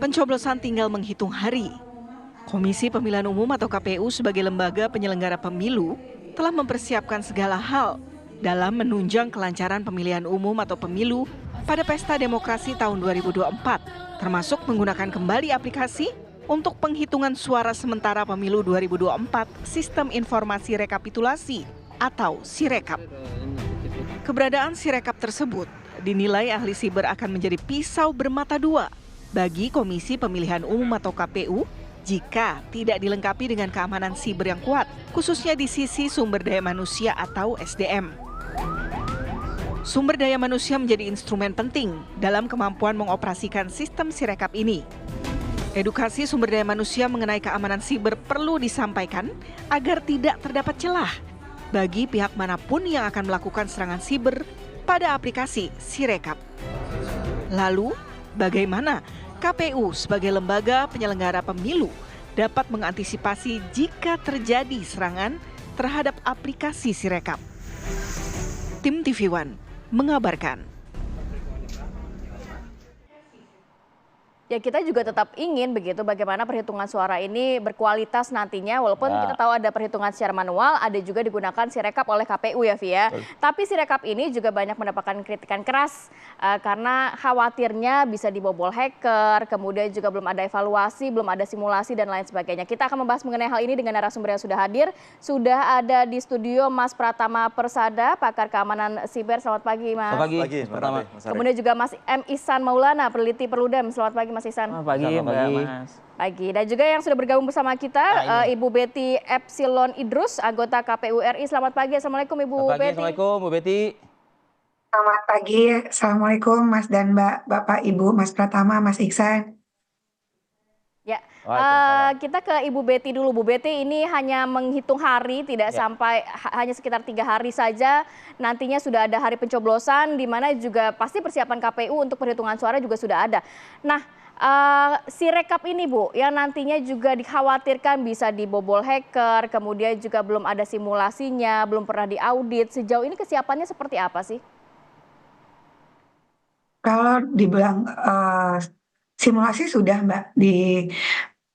Pencoblosan tinggal menghitung hari. Komisi Pemilihan Umum atau KPU sebagai lembaga penyelenggara pemilu telah mempersiapkan segala hal dalam menunjang kelancaran pemilihan umum atau pemilu pada Pesta Demokrasi tahun 2024, termasuk menggunakan kembali aplikasi untuk penghitungan suara sementara pemilu 2024 Sistem Informasi Rekapitulasi atau Sirekap. Keberadaan Sirekap tersebut dinilai ahli siber akan menjadi pisau bermata dua bagi Komisi Pemilihan Umum atau KPU jika tidak dilengkapi dengan keamanan siber yang kuat, khususnya di sisi sumber daya manusia atau SDM. Sumber daya manusia menjadi instrumen penting dalam kemampuan mengoperasikan sistem Sirekap ini. Edukasi sumber daya manusia mengenai keamanan siber perlu disampaikan agar tidak terdapat celah bagi pihak manapun yang akan melakukan serangan siber pada aplikasi Sirekap. Lalu, bagaimana KPU sebagai lembaga penyelenggara pemilu dapat mengantisipasi jika terjadi serangan terhadap aplikasi Sirekap? Tim TV One mengabarkan. Ya, kita juga tetap ingin begitu bagaimana perhitungan suara ini berkualitas nantinya, walaupun kita tahu ada perhitungan secara manual, ada juga digunakan Sirekap oleh KPU ya Via. Tapi Sirekap ini juga banyak mendapatkan kritikan keras karena khawatirnya bisa dibobol hacker, kemudian juga belum ada evaluasi, belum ada simulasi dan lain sebagainya. Kita akan membahas mengenai hal ini dengan narasumber yang sudah hadir. Sudah ada di studio Mas Pratama Persada, pakar keamanan siber. Selamat pagi Mas. Selamat pagi, Pertama. Kemudian juga Mas M. Ihsan Maulana, peneliti Perludem. Selamat pagi Mas Ihsan. Selamat pagi, Mas. Pagi. Dan juga yang sudah bergabung bersama kita, Ibu Betty Epsilon Idrus, anggota KPU RI. Selamat pagi. Assalamualaikum Ibu Betty. Assalamualaikum Bu Betty. Selamat pagi. Assalamualaikum Mas dan Mbak, Bapak, Ibu, Mas Pratama, Mas Ihsan. Ya, kita ke Ibu Betty dulu. Bu Betty, ini hanya menghitung hari, tidak sampai hanya sekitar 3 hari saja. Nantinya sudah ada hari pencoblosan, di mana juga pasti persiapan KPU untuk perhitungan suara juga sudah ada. Nah, Sirekap ini Bu, yang nantinya juga dikhawatirkan bisa dibobol hacker, kemudian juga belum ada simulasinya, belum pernah diaudit. Sejauh ini kesiapannya seperti apa sih? Kalau dibilang simulasi sudah Mbak di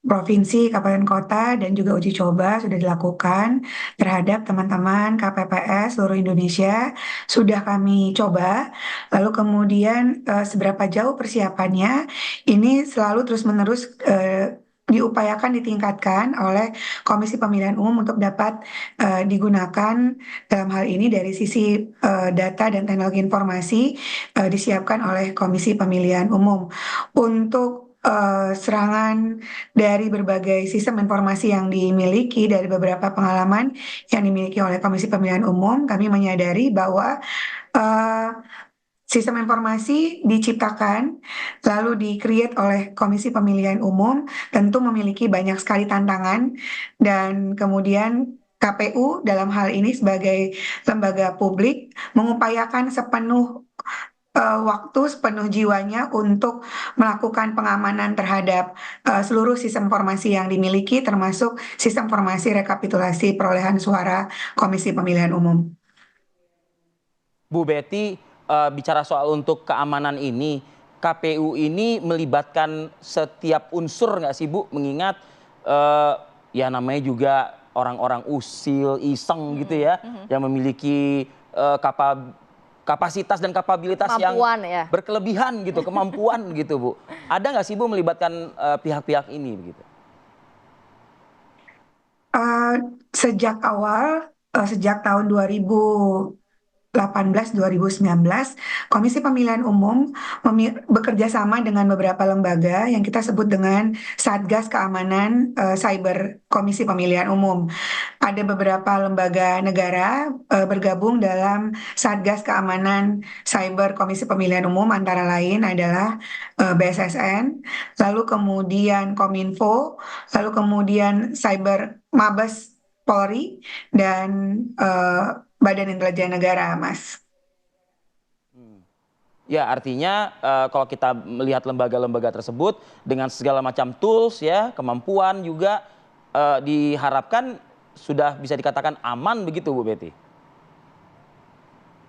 provinsi, kabupaten kota, dan juga uji coba sudah dilakukan terhadap teman-teman KPPS seluruh Indonesia. Sudah kami coba, lalu kemudian seberapa jauh persiapannya, ini selalu terus-menerus diupayakan ditingkatkan oleh Komisi Pemilihan Umum untuk dapat digunakan dalam hal ini dari sisi data dan teknologi informasi disiapkan oleh Komisi Pemilihan Umum untuk serangan dari berbagai sistem informasi yang dimiliki dari beberapa pengalaman yang dimiliki oleh Komisi Pemilihan Umum. Kami menyadari bahwa sistem informasi diciptakan lalu di-create oleh Komisi Pemilihan Umum tentu memiliki banyak sekali tantangan, dan kemudian KPU dalam hal ini sebagai lembaga publik mengupayakan sepenuh waktu, sepenuh jiwanya untuk melakukan pengamanan terhadap seluruh sistem informasi yang dimiliki, termasuk sistem informasi rekapitulasi perolehan suara Komisi Pemilihan Umum. Bu Betty, bicara soal untuk keamanan ini, KPU ini melibatkan setiap unsur nggak sih Bu? Mengingat ya namanya juga orang-orang usil, iseng gitu ya, yang memiliki kapasitas dan kapabilitas Kemampuan, yang berkelebihan gitu, kemampuan gitu Bu. Ada nggak sih Bu melibatkan pihak-pihak ini begitu? Sejak awal, sejak tahun 2018-2019, Komisi Pemilihan Umum bekerja sama dengan beberapa lembaga yang kita sebut dengan Satgas Keamanan Cyber Komisi Pemilihan Umum. Ada beberapa lembaga negara bergabung dalam Satgas Keamanan Cyber Komisi Pemilihan Umum, antara lain adalah BSSN, lalu kemudian Kominfo, lalu kemudian Cyber Mabes Polri, dan Badan Intelijen Negara, Mas. Ya, artinya kalau kita melihat lembaga-lembaga tersebut dengan segala macam tools ya, kemampuan juga diharapkan sudah bisa dikatakan aman begitu Bu Betty?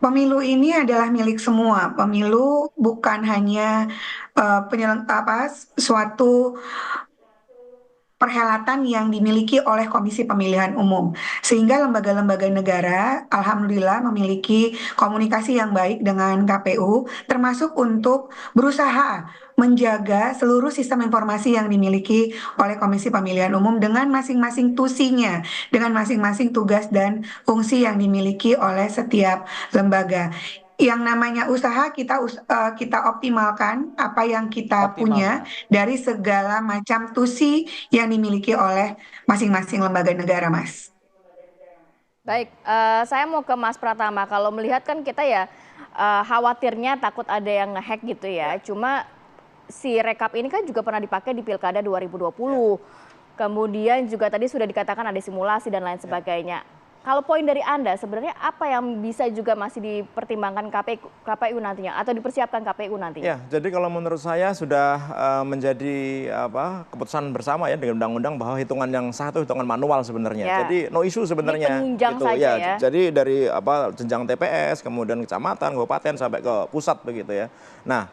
pemilu ini adalah milik semua. Pemilu bukan hanya suatu perhelatan yang dimiliki oleh Komisi Pemilihan Umum. Sehingga lembaga-lembaga negara alhamdulillah memiliki komunikasi yang baik dengan KPU, termasuk untuk berusaha menjaga seluruh sistem informasi yang dimiliki oleh Komisi Pemilihan Umum dengan masing-masing tusinya, dengan masing-masing tugas dan fungsi yang dimiliki oleh setiap lembaga. Yang namanya usaha kita optimalkan apa yang kita punya dari segala macam tusi yang dimiliki oleh masing-masing lembaga negara, Mas. Baik, saya mau ke Mas Pratama. Kalau melihat kan kita ya khawatirnya takut ada yang nge-hack gitu ya. Cuma si rekap ini kan juga pernah dipakai di Pilkada 2020. Kemudian juga tadi sudah dikatakan ada simulasi dan lain sebagainya. Kalau poin dari Anda sebenarnya apa yang bisa juga masih dipertimbangkan KPU nantinya atau dipersiapkan KPU nantinya? Ya, jadi kalau menurut saya sudah menjadi keputusan bersama ya dengan undang-undang bahwa hitungan yang sah itu hitungan manual sebenarnya. Ya. Jadi no issue sebenarnya. Ini penunjang gitu saja ya. Jadi dari jenjang TPS, kemudian kecamatan, kabupaten sampai ke pusat begitu ya. Nah,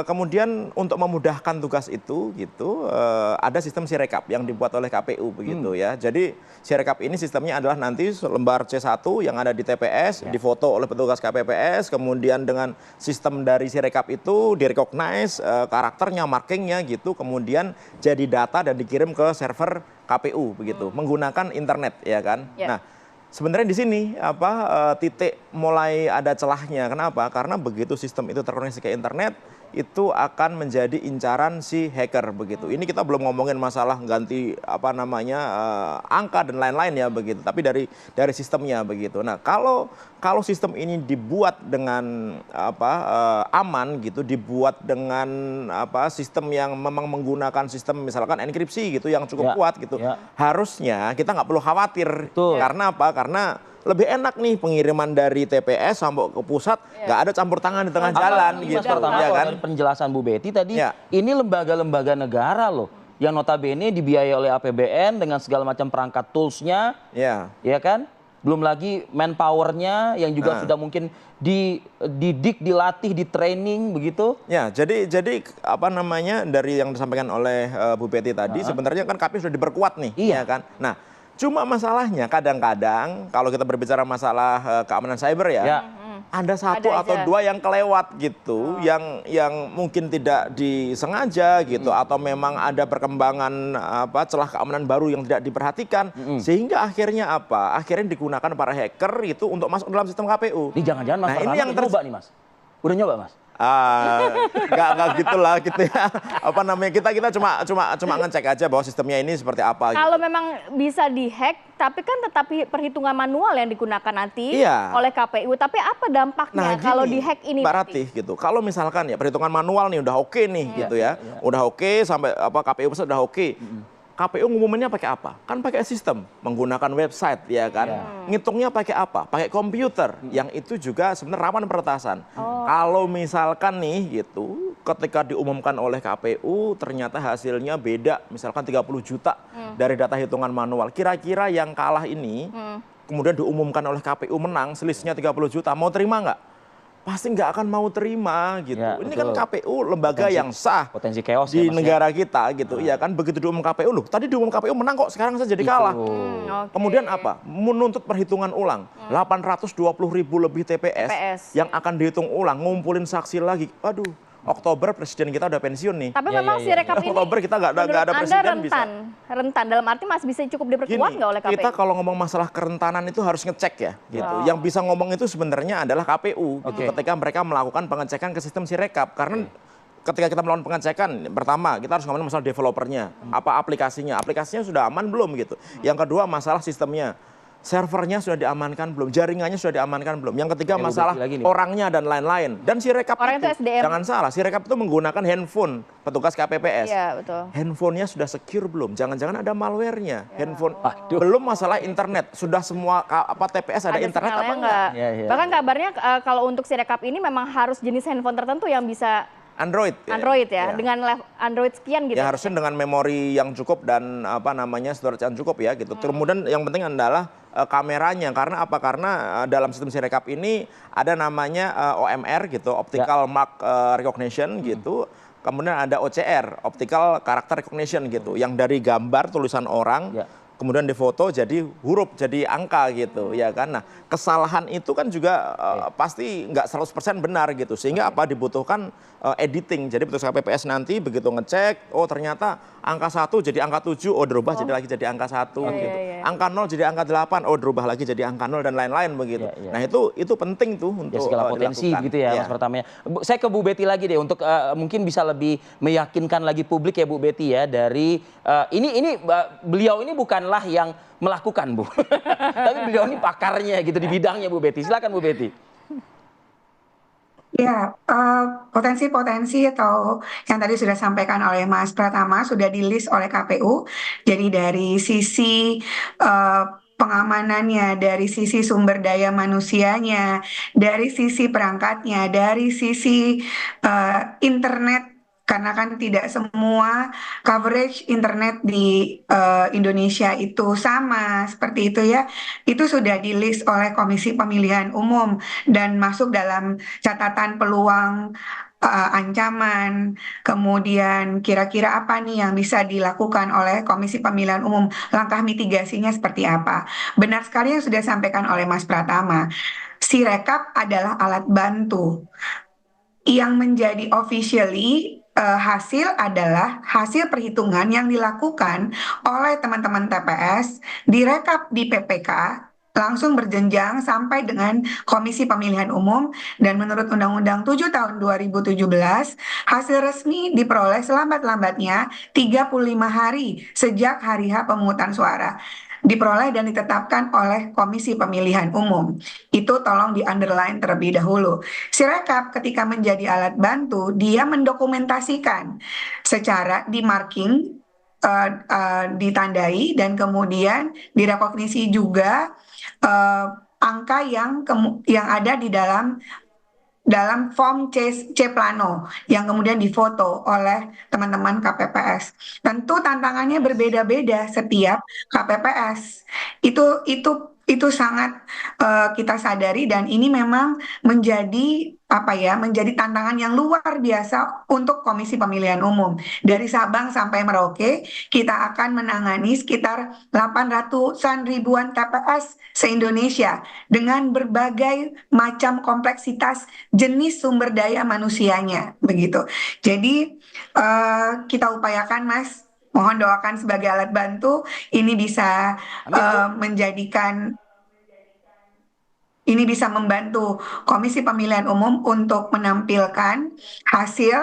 kemudian untuk memudahkan tugas itu gitu ada sistem Sirekap yang dibuat oleh KPU begitu ya. Jadi Sirekap ini sistemnya adalah nanti lembar C1 yang ada di TPS difoto oleh petugas KPPS, kemudian dengan sistem dari Sirekap itu direcognize karakternya, markingnya gitu, kemudian jadi data dan dikirim ke server KPU begitu menggunakan internet ya kan. Nah, sebenarnya di sini titik mulai ada celahnya. Kenapa? Karena begitu sistem itu terkoneksi ke internet, itu akan menjadi incaran si hacker begitu. Ini kita belum ngomongin masalah ganti angka dan lain-lain ya begitu. Tapi dari sistemnya begitu. Nah, kalau sistem ini dibuat dengan aman gitu, dibuat dengan sistem yang memang menggunakan sistem misalkan enkripsi gitu yang cukup kuat gitu. Harusnya kita nggak perlu khawatir. Karena apa? Karena lebih enak nih pengiriman dari TPS sampai ke pusat, nggak ada campur tangan di tengah jalan gitu. Ya kan? Dari penjelasan Bu Betty tadi, ini lembaga-lembaga negara loh, yang notabene dibiayai oleh APBN dengan segala macam perangkat toolsnya, ya kan? Belum lagi manpowernya yang juga sudah mungkin dididik, dilatih, di training begitu. Ya, jadi dari yang disampaikan oleh Bu Betty tadi, sebenarnya kan KPU sudah diperkuat nih, ya kan? Nah, cuma masalahnya kadang-kadang kalau kita berbicara masalah keamanan cyber ya, ada satu atau dua yang kelewat gitu, yang mungkin tidak disengaja gitu, atau memang ada perkembangan celah keamanan baru yang tidak diperhatikan, sehingga akhirnya akhirnya digunakan para hacker itu untuk masuk dalam sistem KPU. Ini jangan-jangan Mas ini yang coba nih Mas. Udah nyoba Mas? Nggak gitulah gitu ya. Kita cuma ngecek aja bahwa sistemnya ini seperti apa. Kalau gitu. memang bisa dihack, tapi kan tetap perhitungan manual yang digunakan nanti oleh KPU. Tapi apa dampaknya kalau dihack ini? Mbak Ratih gitu. Kalau misalkan ya perhitungan manual nih udah oke nih gitu ya, udah oke sampai KPU pusat udah oke. KPU ngumuminnya pakai apa? Kan pakai sistem, menggunakan website ya kan. Ngitungnya pakai apa? Pakai komputer. Yang itu juga sebenarnya rawan peretasan. Kalau misalkan nih gitu, ketika diumumkan oleh KPU ternyata hasilnya beda, misalkan 30 juta dari data hitungan manual. Kira-kira yang kalah ini kemudian diumumkan oleh KPU menang, selisihnya 30 juta, mau terima nggak? Pasti nggak akan mau terima gitu. Ini kan KPU lembaga yang sah potensi chaos di negara kita gitu. Ya kan begitu diumum KPU loh. Tadi diumum KPU menang kok, sekarang saya jadi kalah. Kemudian apa? Menuntut perhitungan ulang. 820.000 lebih TPS yang akan dihitung ulang, ngumpulin saksi lagi. Aduh, Oktober presiden kita udah pensiun nih. Tapi memang Sirekap ini Oktober kita nggak ada presiden bisa. Rentan dalam arti masih bisa cukup diperkuat nggak oleh KPU? Kita kalau ngomong masalah kerentanan itu harus ngecek ya gitu. Yang bisa ngomong itu sebenarnya adalah KPU gitu, ketika mereka melakukan pengecekan ke sistem Sirekap. Karena ketika kita melakukan pengecekan, pertama kita harus ngomongin masalah developernya, apa aplikasinya sudah aman belum gitu. Yang kedua masalah sistemnya. Servernya sudah diamankan belum, jaringannya sudah diamankan belum. Yang ketiga masalah orangnya dan lain-lain. Dan Sirekap itu jangan salah, Sirekap itu menggunakan handphone petugas KPPS. Iya, betul. Handphonenya sudah secure belum? Jangan-jangan ada malwarenya. Handphone belum masalah internet, sudah semua TPS ada internet apa enggak? Bahkan kabarnya kalau untuk Sirekap ini memang harus jenis handphone tertentu yang bisa Android dengan Android sekian gitu. Ya harusnya dengan memori yang cukup dan storage yang cukup ya gitu. Kemudian yang penting adalah kameranya. Karena apa? Karena dalam sistem Sirekap ini ada namanya OMR gitu, Optical Mark Recognition gitu. Kemudian ada OCR, Optical Character Recognition gitu, yang dari gambar tulisan orang, kemudian difoto jadi huruf, jadi angka gitu, ya kan. Nah, kesalahan itu kan juga pasti nggak 100% benar gitu, sehingga apa dibutuhkan editing. Jadi petugas KPPS nanti begitu ngecek, oh ternyata angka 1 jadi angka 7, oh dirubah jadi lagi jadi angka 1 gitu. Angka 0 jadi angka 8, oh dirubah lagi jadi angka 0 dan lain-lain begitu. Nah, itu penting tuh untuk segala potensi dilakukan. gitu ya, Mas Pratama. Saya ke Bu Betty lagi deh untuk mungkin bisa lebih meyakinkan lagi publik ya Bu Betty ya, dari ini beliau ini bukanlah yang melakukan Bu. Tapi beliau ini pakarnya gitu di bidangnya Bu Betty. Silakan Bu Betty. Ya, potensi-potensi atau yang tadi sudah disampaikan oleh Mas Pratama sudah di-list oleh KPU. Jadi dari sisi pengamanannya, dari sisi sumber daya manusianya, dari sisi perangkatnya, dari sisi internet, karena kan tidak semua coverage internet di Indonesia itu sama seperti itu ya. Itu sudah di-list oleh Komisi Pemilihan Umum dan masuk dalam catatan peluang ancaman, kemudian kira-kira apa nih yang bisa dilakukan oleh Komisi Pemilihan Umum, langkah mitigasinya seperti apa. Benar sekali yang sudah disampaikan oleh Mas Pratama, Sirekap adalah alat bantu. Yang menjadi officially hasil adalah hasil perhitungan yang dilakukan oleh teman-teman TPS, direkap di PPK, langsung berjenjang sampai dengan Komisi Pemilihan Umum, dan menurut Undang-Undang 7 tahun 2017, hasil resmi diperoleh selambat-lambatnya 35 hari sejak hari H pemungutan suara. Diperoleh dan ditetapkan oleh Komisi Pemilihan Umum. Itu tolong di-underline terlebih dahulu. Sirekap ketika menjadi alat bantu, dia mendokumentasikan secara di-marking, ditandai, dan kemudian direkognisi juga angka yang ada di dalam form C plano yang kemudian difoto oleh teman-teman KPPS. Tentu tantangannya berbeda-beda setiap KPPS. Itu sangat kita sadari, dan ini memang menjadi menjadi tantangan yang luar biasa untuk Komisi Pemilihan Umum. Dari Sabang sampai Merauke, kita akan menangani sekitar 800-an ribuan TPS se-Indonesia dengan berbagai macam kompleksitas jenis sumber daya manusianya, begitu. Jadi kita upayakan, Mas, mohon doakan sebagai alat bantu ini bisa membantu Komisi Pemilihan Umum untuk menampilkan hasil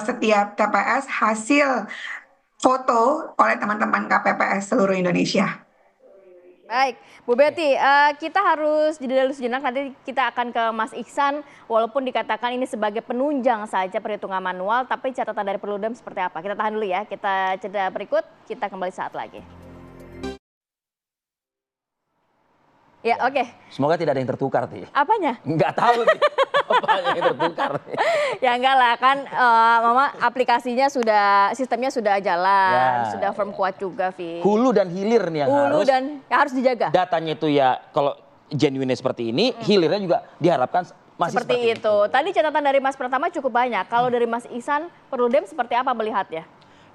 setiap TPS, hasil foto oleh teman-teman KPPS seluruh Indonesia. Baik, Bu Betty, kita harus jeda dulu sejenak, nanti kita akan ke Mas Iksan. Walaupun dikatakan ini sebagai penunjang saja perhitungan manual, tapi catatan dari Perludem seperti apa? Kita tahan dulu ya, kita jeda berikut, kita kembali saat lagi. Ya, oke. Semoga tidak ada yang tertukar Ti. Apanya? Nggak tahu Ti. Apanya yang tertukar. Ya enggak lah, kan Mama aplikasinya sistemnya sudah jalan, sudah firm kuat juga, Vi. Hulu dan hilir nih yang harus dijaga. Datanya itu ya kalau genuine seperti ini, hilirnya juga diharapkan masih seperti itu. Tadi catatan dari Mas Pratama cukup banyak. Kalau dari Mas Iksan, Perludem seperti apa melihatnya?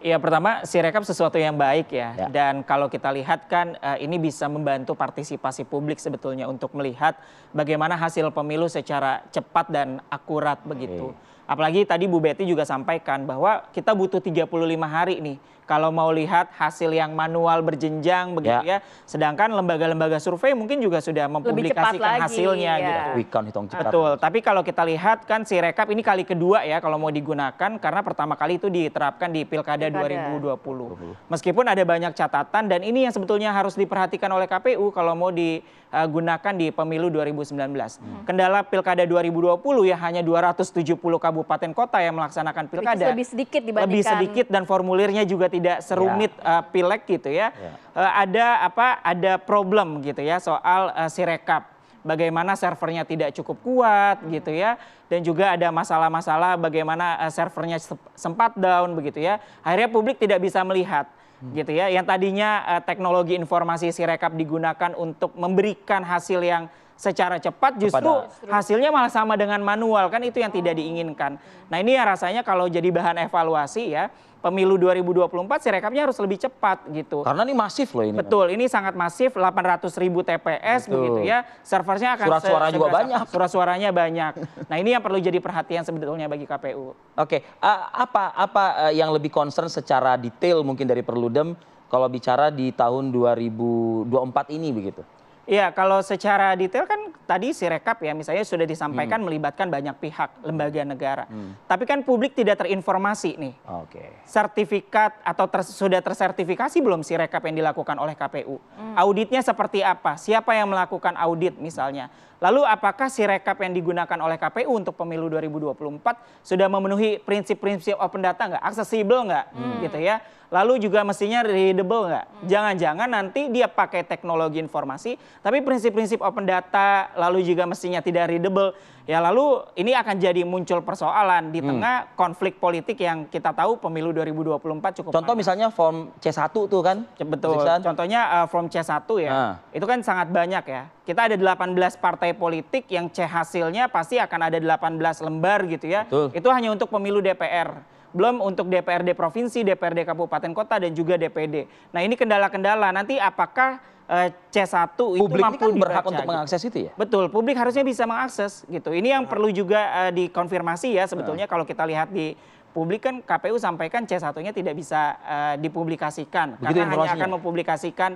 Ya, pertama Sirekap sesuatu yang baik ya. Dan kalau kita lihat kan ini bisa membantu partisipasi publik sebetulnya untuk melihat bagaimana hasil pemilu secara cepat dan akurat begitu. Apalagi tadi Bu Betty juga sampaikan bahwa kita butuh 35 hari nih kalau mau lihat hasil yang manual berjenjang begitu ya. Sedangkan lembaga-lembaga survei mungkin juga sudah mempublikasikan hasilnya gitu. Quick count, hitung cepat. Betul, tapi kalau kita lihat kan Sirekap ini kali kedua ya kalau mau digunakan, karena pertama kali itu diterapkan di Pilkada 2020. Meskipun ada banyak catatan, dan ini yang sebetulnya harus diperhatikan oleh KPU kalau mau digunakan di pemilu 2019. Kendala Pilkada 2020 ya hanya 270 kabupaten kota yang melaksanakan pilkada. Lebih sedikit dibandingkan. Lebih sedikit, dan formulirnya juga tidak serumit pileg gitu ya. Ada problem gitu ya soal Sirekap. Bagaimana servernya tidak cukup kuat gitu ya. Dan juga ada masalah-masalah bagaimana servernya sempat down begitu ya. Akhirnya publik tidak bisa melihat. gitu ya. Yang tadinya teknologi informasi Sirekap digunakan untuk memberikan hasil yang secara cepat, justru hasilnya malah sama dengan manual, kan itu yang tidak diinginkan. Nah ini ya rasanya kalau jadi bahan evaluasi ya, pemilu 2024 Sirekapnya harus lebih cepat gitu. Karena ini masif loh ini. Betul, ini sangat masif, 800.000 TPS begitu ya. Servernya akan surat-suara juga banyak. Surat-suaranya banyak. Nah ini yang perlu jadi perhatian sebetulnya bagi KPU. Oke, apa yang lebih concern secara detail mungkin dari Perludem kalau bicara di tahun 2024 ini begitu? Iya, kalau secara detail kan tadi Sirekap ya misalnya sudah disampaikan melibatkan banyak pihak, lembaga negara. Tapi kan publik tidak terinformasi nih. Oke. Sertifikat atau sudah tersertifikasi belum Sirekap yang dilakukan oleh KPU? Auditnya seperti apa? Siapa yang melakukan audit misalnya? Lalu apakah Sirekap yang digunakan oleh KPU untuk pemilu 2024 sudah memenuhi prinsip-prinsip open data nggak? Aksesibel nggak? Gitu ya. Lalu juga mestinya readable nggak? Jangan-jangan nanti dia pakai teknologi informasi, tapi prinsip-prinsip open data lalu juga mestinya tidak readable. Ya lalu ini akan jadi muncul persoalan di tengah konflik politik yang kita tahu pemilu 2024 cukup. Contoh misalnya form C1 tuh kan? Betul, contohnya form C1 ya, itu kan sangat banyak ya. Kita ada 18 partai politik yang C hasilnya pasti akan ada 18 lembar gitu ya. Betul. Itu hanya untuk pemilu DPR. Belum untuk DPRD provinsi, DPRD kabupaten kota dan juga DPD. Nah ini kendala-kendala, nanti apakah C1 itu publik mampu ini kan berhak dibaca, untuk mengakses itu ya? Betul, publik harusnya bisa mengakses gitu. Ini yang perlu juga dikonfirmasi ya sebetulnya kalau kita lihat di publik kan KPU sampaikan C1-nya tidak bisa dipublikasikan. Begitu karena hanya akan mempublikasikan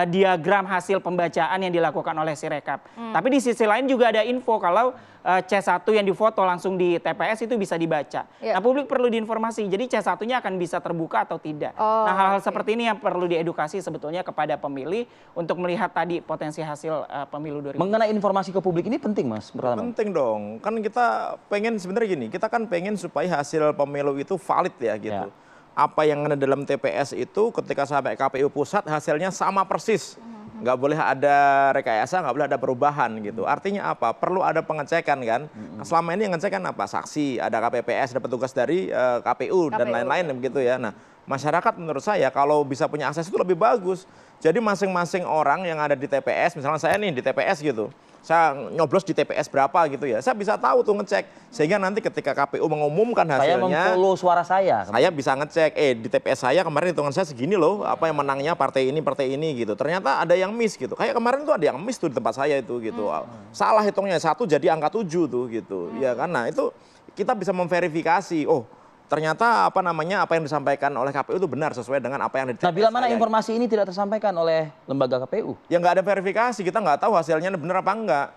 diagram hasil pembacaan yang dilakukan oleh Sirekap. Tapi di sisi lain juga ada info kalau C1 yang difoto langsung di TPS itu bisa dibaca. Nah publik perlu diinformasi, jadi C1-nya akan bisa terbuka atau tidak. Nah hal-hal seperti ini yang perlu diedukasi sebetulnya kepada pemilih untuk melihat tadi potensi hasil pemilu 2024. Mengenai informasi ke publik ini penting Mas? Penting dong, kan kita pengen sebenarnya gini, kita kan pengen supaya hasil pemilu itu valid ya gitu. Apa yang ada dalam TPS itu ketika sampai KPU pusat hasilnya sama persis. Nggak boleh ada rekayasa, nggak boleh ada perubahan gitu. Artinya apa? Perlu ada pengecekan kan. Selama ini yang ngecekan apa? Saksi, ada KPPS, ada petugas dari KPU dan lain-lain begitu ya. Nah masyarakat menurut saya kalau bisa punya akses itu lebih bagus. Jadi masing-masing orang yang ada di TPS, misalnya saya nih di TPS gitu. Saya nyoblos di TPS berapa gitu ya. Saya bisa tahu tuh ngecek. Sehingga nanti ketika KPU mengumumkan hasilnya. Saya memfollow suara saya. Saya bisa ngecek, di TPS saya kemarin hitungan saya segini loh. Apa yang menangnya partai ini gitu. Ternyata ada yang miss gitu. Kayak kemarin tuh ada yang miss tuh di tempat saya itu gitu. Salah hitungnya 1 jadi angka 7 tuh gitu. Ya kan, nah itu kita bisa memverifikasi. Oh ternyata apa yang disampaikan oleh KPU itu benar sesuai dengan apa yang di TPS. Nah bila mana informasi ini tidak tersampaikan oleh lembaga KPU? Ya nggak ada verifikasi, kita nggak tahu hasilnya benar apa enggak.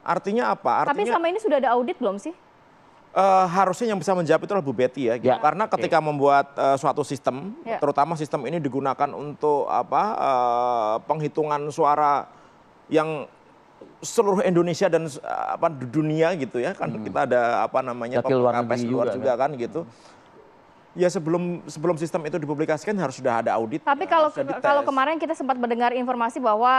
Artinya apa? Tapi selama ini sudah ada audit belum sih? Harusnya yang bisa menjawab itu adalah Bu Betty ya. Gitu. Karena ketika membuat suatu sistem, terutama sistem ini digunakan untuk penghitungan suara yang seluruh Indonesia dan dunia gitu ya kan kita ada KPS luar juga kan gitu. Ya sebelum sistem itu dipublikasikan harus sudah ada audit. Tapi kalau kemarin kita sempat mendengar informasi bahwa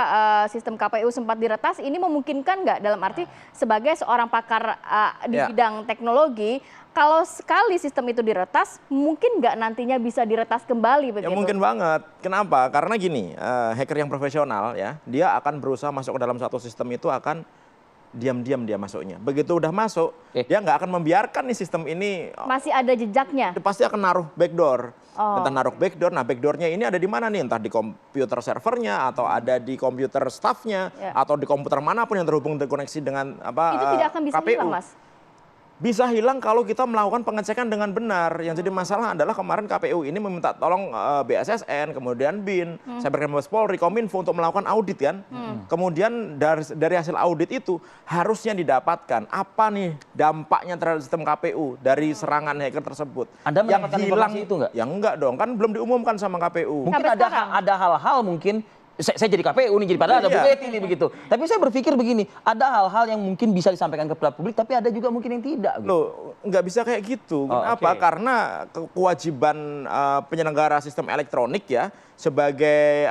sistem KPU sempat diretas, ini memungkinkan nggak dalam arti sebagai seorang pakar di bidang teknologi, kalau sekali sistem itu diretas, mungkin nggak nantinya bisa diretas kembali begitu? Ya mungkin banget. Kenapa? Karena gini, hacker yang profesional ya, dia akan berusaha masuk ke dalam satu sistem itu akan diam-diam dia masuknya. Begitu udah masuk, dia nggak akan membiarkan nih sistem ini. Masih ada jejaknya? Dia pasti akan naruh backdoor. Entah naruh backdoor, nah backdoornya ini ada di mana nih? Entah di komputer servernya, atau ada di komputer staffnya, atau di komputer manapun yang terhubung terkoneksi dengan Itu tidak akan bisa KPU. hilang, Mas? Bisa hilang kalau kita melakukan pengecekan dengan benar. Yang jadi masalah adalah kemarin KPU ini meminta tolong BSSN, kemudian BIN, Cybercrime Mabes Polri, Kominfo untuk melakukan audit kan. Kemudian dari hasil audit itu harusnya didapatkan apa nih dampaknya terhadap sistem KPU dari serangan hacker tersebut. Anda mendapatkan informasi itu nggak? Ya enggak dong, kan belum diumumkan sama KPU. Mungkin ada hal-hal mungkin. Saya jadi KPU nih, jadi padahal ada Bu Betty nih begitu. Tapi saya berpikir begini, ada hal-hal yang mungkin bisa disampaikan kepada publik, tapi ada juga mungkin yang tidak. Gitu. Loh, nggak bisa kayak gitu. Kenapa? Karena kewajiban penyelenggara sistem elektronik ya, sebagai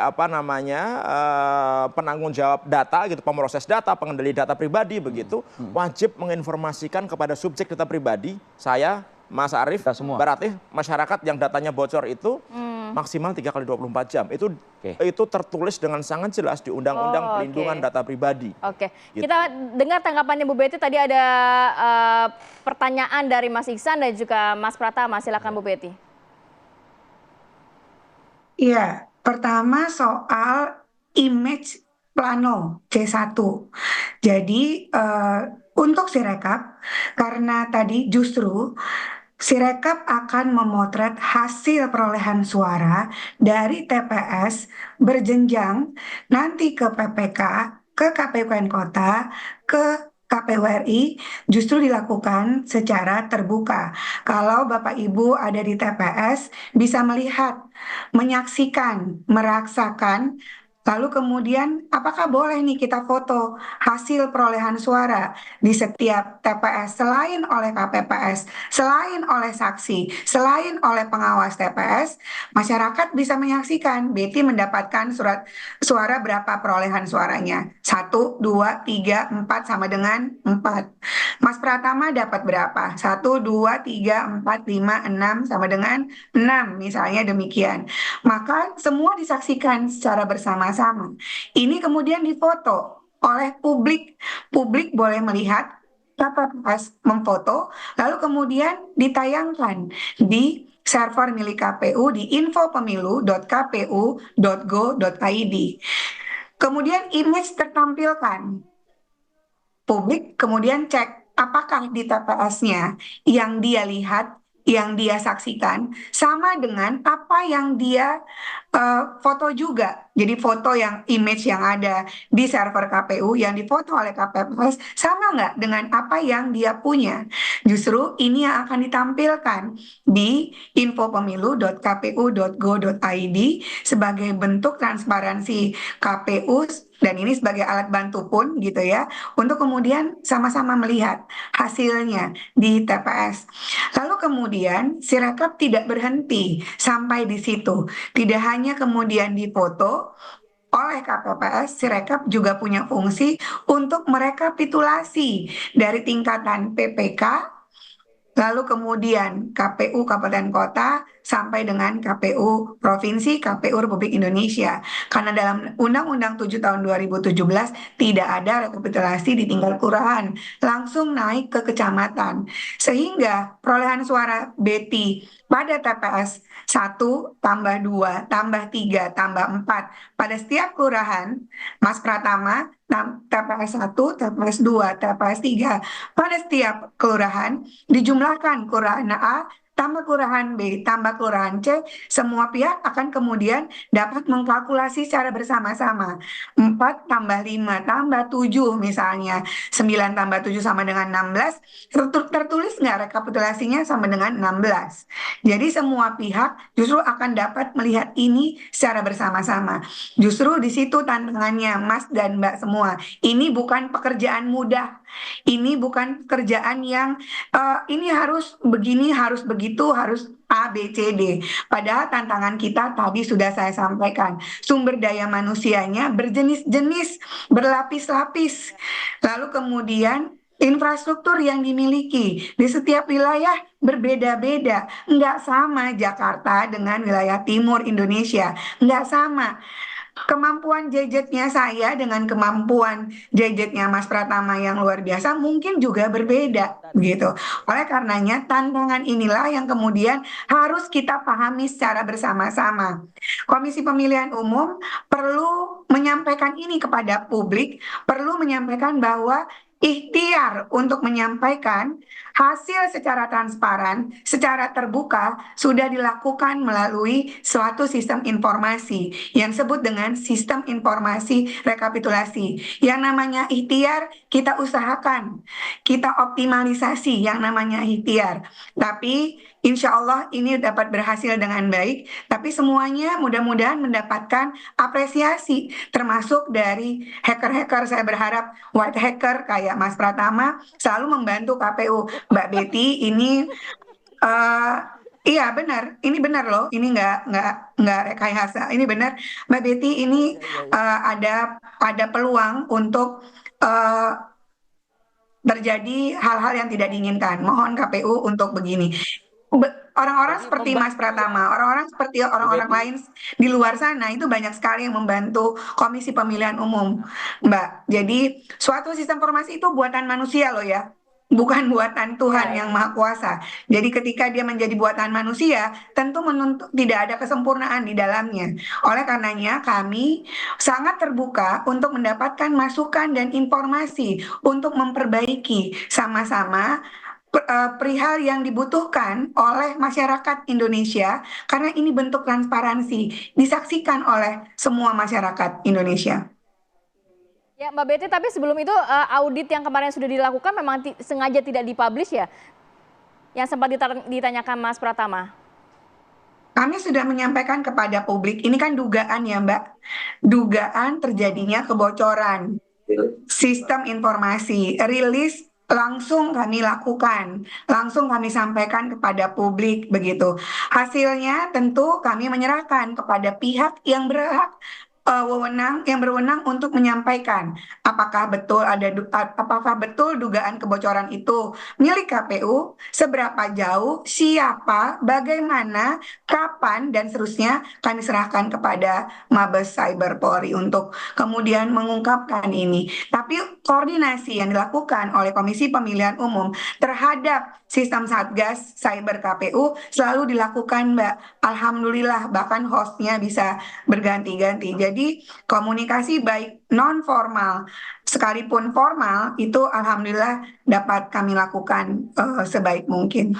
penanggung jawab data gitu, pemroses data, pengendali data pribadi begitu, wajib menginformasikan kepada subjek data pribadi, saya, Mas Arief, Mbak Ratih, masyarakat yang datanya bocor itu, maksimal 3 kali 24 jam. Itu tertulis dengan sangat jelas di Undang-Undang Perlindungan Data Pribadi. Gitu. Kita dengar tanggapannya Bu Betty. Tadi ada pertanyaan dari Mas Iksan dan juga Mas Pratama. Silakan Bu Betty. Iya, pertama soal image plano C1. Jadi untuk Sirekap, karena tadi justru Sirekap akan memotret hasil perolehan suara dari TPS berjenjang nanti ke PPK, ke KPU Kabupaten Kota, ke KPU RI justru dilakukan secara terbuka. Kalau Bapak Ibu ada di TPS bisa melihat, menyaksikan, merasakan. Lalu kemudian apakah boleh nih kita foto hasil perolehan suara di setiap TPS selain oleh KPPS, selain oleh saksi, selain oleh pengawas TPS, masyarakat bisa menyaksikan Betty mendapatkan surat suara berapa perolehan suaranya. 1, 2, 3, 4 sama dengan 4. Mas Pratama dapat berapa? 1, 2, 3, 4, 5, 6 sama dengan 6 misalnya demikian. Maka semua disaksikan secara bersama-sama. Ini kemudian difoto oleh publik. Publik boleh melihat KPPS memfoto, lalu kemudian ditayangkan di server milik KPU di infopemilu.kpu.go.id. Kemudian image tertampilkan. Publik kemudian cek apakah di TPS-nya yang dia lihat, yang dia saksikan sama dengan apa yang dia foto juga. Jadi foto yang image yang ada di server KPU yang difoto oleh KPPS sama nggak dengan apa yang dia punya. Justru ini yang akan ditampilkan di infopemilu.kpu.go.id sebagai bentuk transparansi KPU dan ini sebagai alat bantu pun gitu ya untuk kemudian sama-sama melihat hasilnya di TPS. Lalu kemudian Sirekap tidak berhenti sampai di situ. Tidak hanya kemudian difoto oleh KPPS, Sirekap juga punya fungsi untuk merekapitulasi dari tingkatan PPK, lalu kemudian KPU Kabupaten Kota sampai dengan KPU Provinsi, KPU Republik Indonesia. Karena dalam Undang-Undang 7 tahun 2017 tidak ada rekapitulasi di tingkat kelurahan, langsung naik ke kecamatan. Sehingga perolehan suara Betty pada TPS 1 tambah 2 tambah 3 tambah 4 pada setiap kelurahan, Mas Pratama, TPS 1, TPS 2, TPS 3 pada setiap kelurahan dijumlahkan kelurahan A tambah kelurahan B, tambah kelurahan C, semua pihak akan kemudian dapat mengkalkulasi secara bersama-sama. 4 tambah 5 tambah 7 misalnya, 9 tambah 7 sama dengan 16, tertulis nggak rekapitulasinya sama dengan 16. Jadi semua pihak justru akan dapat melihat ini secara bersama-sama. Justru di situ tantangannya Mas dan Mbak semua. Ini bukan pekerjaan mudah. Ini bukan pekerjaan yang ini harus begini, harus begitu, harus A, B, C, D. Padahal tantangan kita tadi sudah saya sampaikan. Sumber daya manusianya berjenis-jenis, berlapis-lapis. Lalu kemudian infrastruktur yang dimiliki di setiap wilayah berbeda-beda. Nggak sama Jakarta dengan wilayah timur Indonesia. Nggak sama. Kemampuan gadgetnya saya dengan kemampuan gadgetnya Mas Pratama yang luar biasa mungkin juga berbeda gitu. Oleh karenanya tantangan inilah yang kemudian harus kita pahami secara bersama-sama. Komisi Pemilihan Umum perlu menyampaikan ini kepada publik, perlu menyampaikan bahwa ikhtiar untuk menyampaikan hasil secara transparan, secara terbuka sudah dilakukan melalui suatu sistem informasi yang disebut dengan sistem informasi rekapitulasi. Yang namanya ikhtiar kita usahakan, kita optimalisasi yang namanya ikhtiar. Tapi insya Allah ini dapat berhasil dengan baik, tapi semuanya mudah-mudahan mendapatkan apresiasi, termasuk dari hacker-hacker. Saya berharap white hacker kayak Mas Pratama selalu membantu KPU. Mbak Betty ini iya benar, ini benar loh, ini nggak rekayasa, ini benar. Mbak Betty ini ada peluang untuk terjadi hal-hal yang tidak diinginkan. Mohon KPU untuk begini. orang-orang Jadi seperti Mas membantu Pratama, orang-orang seperti Bu orang-orang Betty. lain di luar sana itu banyak sekali yang membantu Komisi Pemilihan Umum, Mbak. Jadi suatu sistem informasi itu buatan manusia loh ya, bukan buatan Tuhan yang Maha Kuasa. Jadi ketika dia menjadi buatan manusia, tentu menuntut tidak ada kesempurnaan di dalamnya. Oleh karenanya kami sangat terbuka untuk mendapatkan masukan dan informasi untuk memperbaiki sama-sama perihal yang dibutuhkan oleh masyarakat Indonesia, karena ini bentuk transparansi disaksikan oleh semua masyarakat Indonesia. Ya Mbak Betty, tapi sebelum itu audit yang kemarin sudah dilakukan memang sengaja tidak dipublish ya? Yang sempat ditanyakan Mas Pratama. Kami sudah menyampaikan kepada publik, ini kan dugaan ya Mbak, dugaan terjadinya kebocoran sistem informasi, rilis langsung kami lakukan, langsung kami sampaikan kepada publik begitu. Hasilnya tentu kami menyerahkan kepada pihak yang berhak yang berwenang untuk menyampaikan apakah betul dugaan kebocoran itu milik KPU, seberapa jauh, siapa, bagaimana, kapan dan seterusnya kami serahkan kepada Mabes Cyber Polri untuk kemudian mengungkapkan ini. Tapi koordinasi yang dilakukan oleh Komisi Pemilihan Umum terhadap sistem Satgas Cyber KPU selalu dilakukan, Mbak. Alhamdulillah bahkan hostnya bisa berganti-ganti. Jadi komunikasi baik non formal sekalipun formal itu alhamdulillah dapat kami lakukan sebaik mungkin.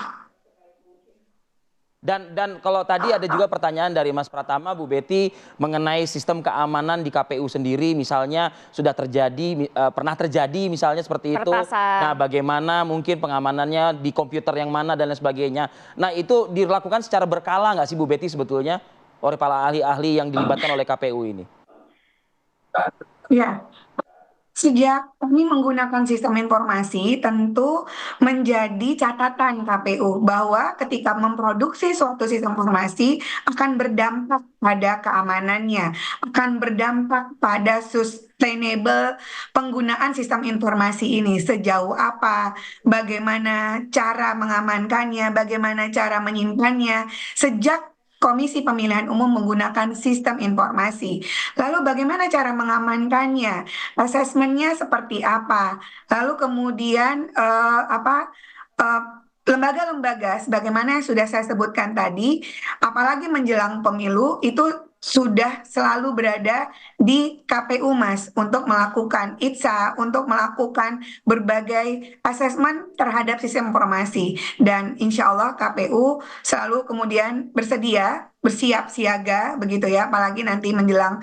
Dan kalau tadi ada juga pertanyaan dari Mas Pratama, Bu Betty, mengenai sistem keamanan di KPU sendiri, misalnya sudah terjadi, pernah terjadi misalnya seperti itu. Pertasan. Nah, bagaimana mungkin pengamanannya di komputer yang mana dan lain sebagainya. Nah, itu dilakukan secara berkala nggak sih Bu Betty sebetulnya oleh para ahli-ahli yang dilibatkan oleh KPU ini? Ya. Sejak kami menggunakan sistem informasi, tentu menjadi catatan KPU bahwa ketika memproduksi suatu sistem informasi akan berdampak pada keamanannya, akan berdampak pada sustainable penggunaan sistem informasi ini, sejauh apa, bagaimana cara mengamankannya, bagaimana cara menyimpannya, sejak Komisi Pemilihan Umum menggunakan sistem informasi. Lalu bagaimana cara mengamankannya? Asesmennya seperti apa? Lalu kemudian lembaga-lembaga sebagaimana yang sudah saya sebutkan tadi, apalagi menjelang pemilu itu sudah selalu berada di KPU Mas untuk melakukan ITSA, untuk melakukan berbagai asesmen terhadap sistem informasi, dan insya Allah KPU selalu kemudian bersiap siaga begitu ya, apalagi nanti menjelang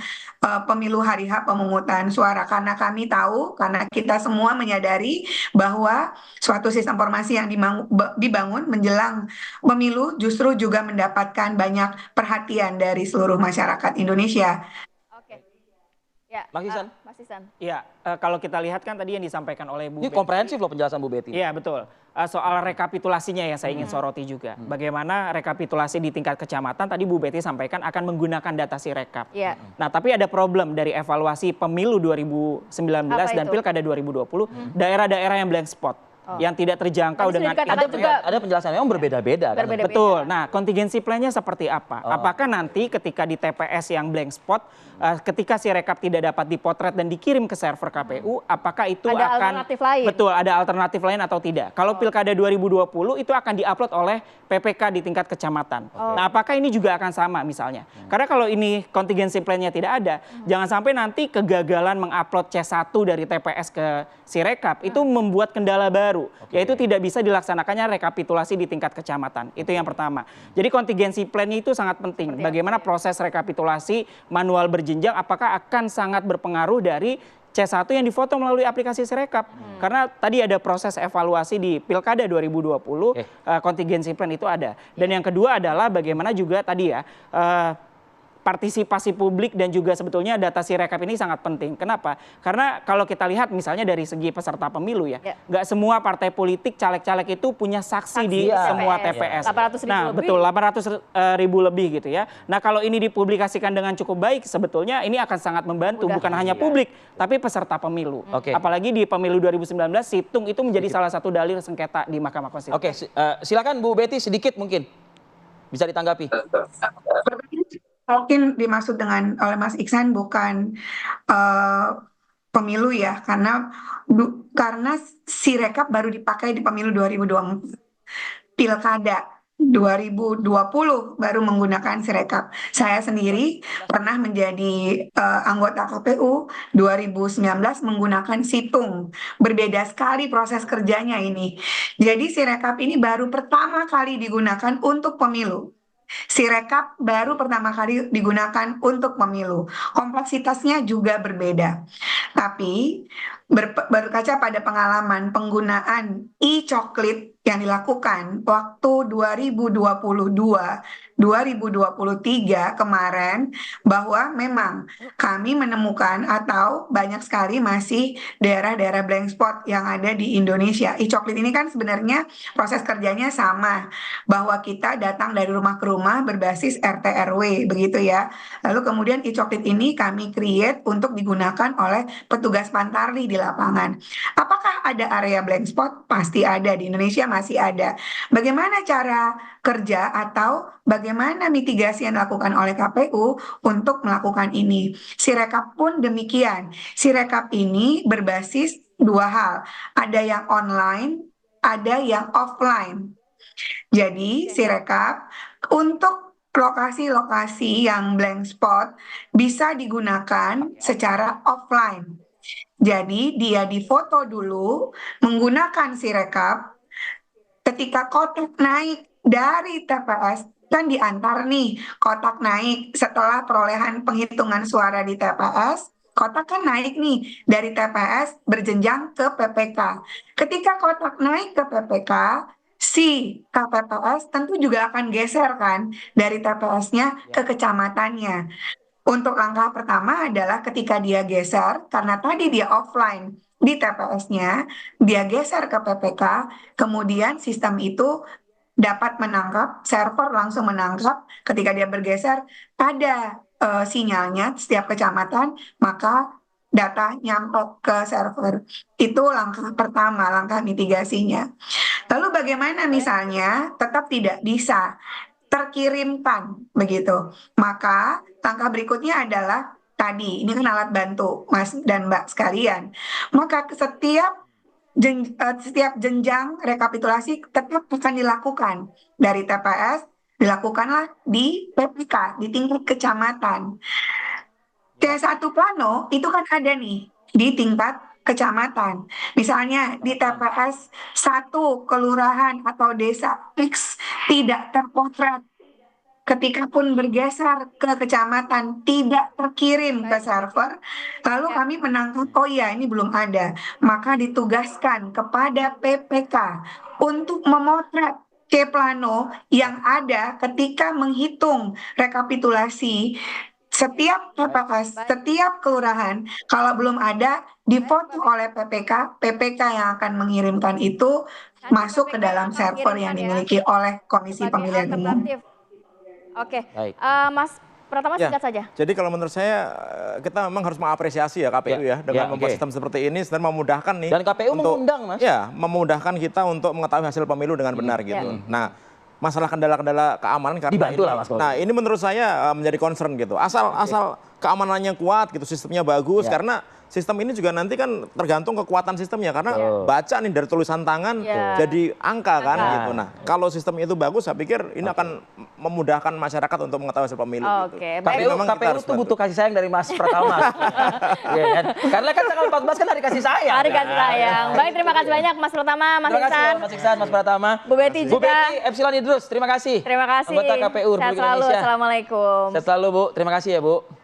pemilu hari H pemungutan suara, karena kami tahu, karena kita semua menyadari bahwa suatu sistem informasi yang dibangun menjelang pemilu justru juga mendapatkan banyak perhatian dari seluruh masyarakat Indonesia. Oke. Ya, Mas Ihsan? Mas Ihsan. Iya, kalau kita lihat kan tadi yang disampaikan oleh Bu Ini Betty. komprehensif loh penjelasan Bu Betty. Iya, betul. Soal rekapitulasinya yang saya ingin soroti juga. Bagaimana rekapitulasi di tingkat kecamatan, tadi Bu Betty sampaikan akan menggunakan data Sirekap. Iya. Nah, tapi ada problem dari evaluasi pemilu 2019 dan itu? Pilkada 2020, daerah-daerah yang blank spot. Yang tidak terjangkau Tadi sudah dengan dikatakan juga Ada penjelasan memang berbeda-beda kan? berbeda-beda. Betul. Nah, kontingensi plan-nya seperti apa? Apakah nanti ketika di TPS yang blank spot, ketika Sirekap tidak dapat dipotret dan dikirim ke server KPU, apakah itu Ada akan alternatif lain? Betul, ada alternatif lain atau tidak? Kalau Pilkada 2020 itu akan diupload oleh PPK di tingkat kecamatan. Nah, apakah ini juga akan sama misalnya? Karena kalau ini kontingensi plan-nya tidak ada, jangan sampai nanti kegagalan mengupload C1 dari TPS ke Sirekap itu membuat kendala baru. Yaitu tidak bisa dilaksanakannya rekapitulasi di tingkat kecamatan. Itu yang pertama. Jadi kontingensi plan-nya itu sangat penting. Bagaimana proses rekapitulasi manual berjenjang, apakah akan sangat berpengaruh dari C1 yang difoto melalui aplikasi Sirekap. Karena tadi ada proses evaluasi di Pilkada 2020, kontingensi plan itu ada. Dan yang kedua adalah bagaimana juga tadi ya, partisipasi publik dan juga sebetulnya data Sirekap ini sangat penting. Kenapa? Karena kalau kita lihat misalnya dari segi peserta pemilu ya, nggak semua partai politik caleg-caleg itu punya saksi di semua TPS. 800.000 nah, lebih. betul 800.000 lebih gitu ya. Nah, kalau ini dipublikasikan dengan cukup baik, sebetulnya ini akan sangat membantu bukan hanya publik, tapi peserta pemilu. Apalagi di pemilu 2019, situng itu menjadi salah satu dalil sengketa di Mahkamah Konstitusi. Oke, silakan Bu Betty sedikit mungkin. Bisa ditanggapi. Mungkin dimaksud dengan oleh Mas Iksan bukan eh, pemilu ya, karena Sirekap baru dipakai di pemilu 2024. Pilkada 2020 baru menggunakan Sirekap. Saya sendiri pernah menjadi anggota KPU 2019 menggunakan Situng. Berbeda sekali proses kerjanya ini. Jadi Sirekap ini baru pertama kali digunakan untuk pemilu. Sirekap baru pertama kali digunakan untuk pemilu. Kompleksitasnya juga berbeda. Tapi berkaca pada pengalaman penggunaan e-coklit yang dilakukan waktu 2022-2023 kemarin, bahwa memang kami menemukan atau banyak sekali masih daerah-daerah blank spot yang ada di Indonesia. E-coklit ini kan sebenarnya proses kerjanya sama, bahwa kita datang dari rumah ke rumah berbasis RT RW begitu ya. Lalu kemudian e-coklit ini kami create untuk digunakan oleh petugas Pantarlih di lapangan. Apakah ada area blank spot? Pasti ada, di Indonesia masih ada. Bagaimana cara kerja atau bagaimana mitigasi yang dilakukan oleh KPU untuk melakukan ini? Sirekap pun demikian. Sirekap ini berbasis dua hal. Ada yang online, ada yang offline. Jadi Sirekap untuk lokasi-lokasi yang blank spot bisa digunakan secara offline. Jadi dia difoto dulu menggunakan Sirekap. Ketika kotak naik dari TPS, kan diantar nih kotak naik setelah perolehan penghitungan suara di TPS. Kotak kan naik nih dari TPS berjenjang ke PPK. Ketika kotak naik ke PPK, si KPPS tentu juga akan geser kan dari TPS-nya ke kecamatannya. Untuk langkah pertama adalah ketika dia geser, karena tadi dia offline di TPS-nya, dia geser ke PPK, kemudian sistem itu dapat menangkap, server langsung menangkap ketika dia bergeser, ada sinyalnya setiap kecamatan, maka data nyampe ke server. Itu langkah pertama, langkah mitigasinya. Lalu bagaimana misalnya tetap tidak bisa terkirimkan begitu? Maka langkah berikutnya adalah tadi, ini kan alat bantu Mas dan Mbak sekalian. Maka setiap jenjang rekapitulasi tetap akan dilakukan dari TPS, dilakukanlah di PPK, di tingkat kecamatan. C1 Plano itu kan ada nih di tingkat kecamatan. Misalnya di TPS 1 kelurahan atau desa X tidak terpotret, ketika pun bergeser ke kecamatan tidak terkirim ke server, lalu kami menangkap, oh iya ini belum ada, maka ditugaskan kepada PPK untuk memotret C-Plano yang ada ketika menghitung rekapitulasi setiap TPS, setiap kelurahan. Kalau belum ada, difoto oleh PPK, PPK yang akan mengirimkan itu masuk ke dalam server yang dimiliki oleh Komisi Pemilihan Umum. Oke, Mas Pratama singkat saja. Jadi kalau menurut saya kita memang harus mengapresiasi ya KPU ya dengan membuat sistem seperti ini sebenarnya memudahkan nih. Dan KPU untuk, mengundang Mas. Ya, memudahkan kita untuk mengetahui hasil pemilu dengan benar gitu. Nah, masalah kendala-kendala keamanan karena dibantu lah Mas. Nah, ini menurut saya menjadi concern gitu. Asal keamanannya kuat gitu, sistemnya bagus karena sistem ini juga nanti kan tergantung kekuatan sistemnya karena baca nih dari tulisan tangan jadi angka kan gitu. Nah, kalau sistem itu bagus saya pikir ini akan memudahkan masyarakat untuk mengetahui hasil pemilu gitu. KPU itu butuh kasih sayang dari Mas Pratama. Ya, kan? Karena kan tanggal 14 kan hari kasih sayang. Hari kasih sayang. Baik, terima kasih banyak Mas Pratama, Mas Iksan. Mas Iksan, Mas Pratama. Bu Betty juga. Bu Betty Epsilon Idrus, terima kasih. Terima kasih. Anggota KPU Republik Indonesia. Assalamualaikum. Sehat selalu Bu, terima kasih ya Bu.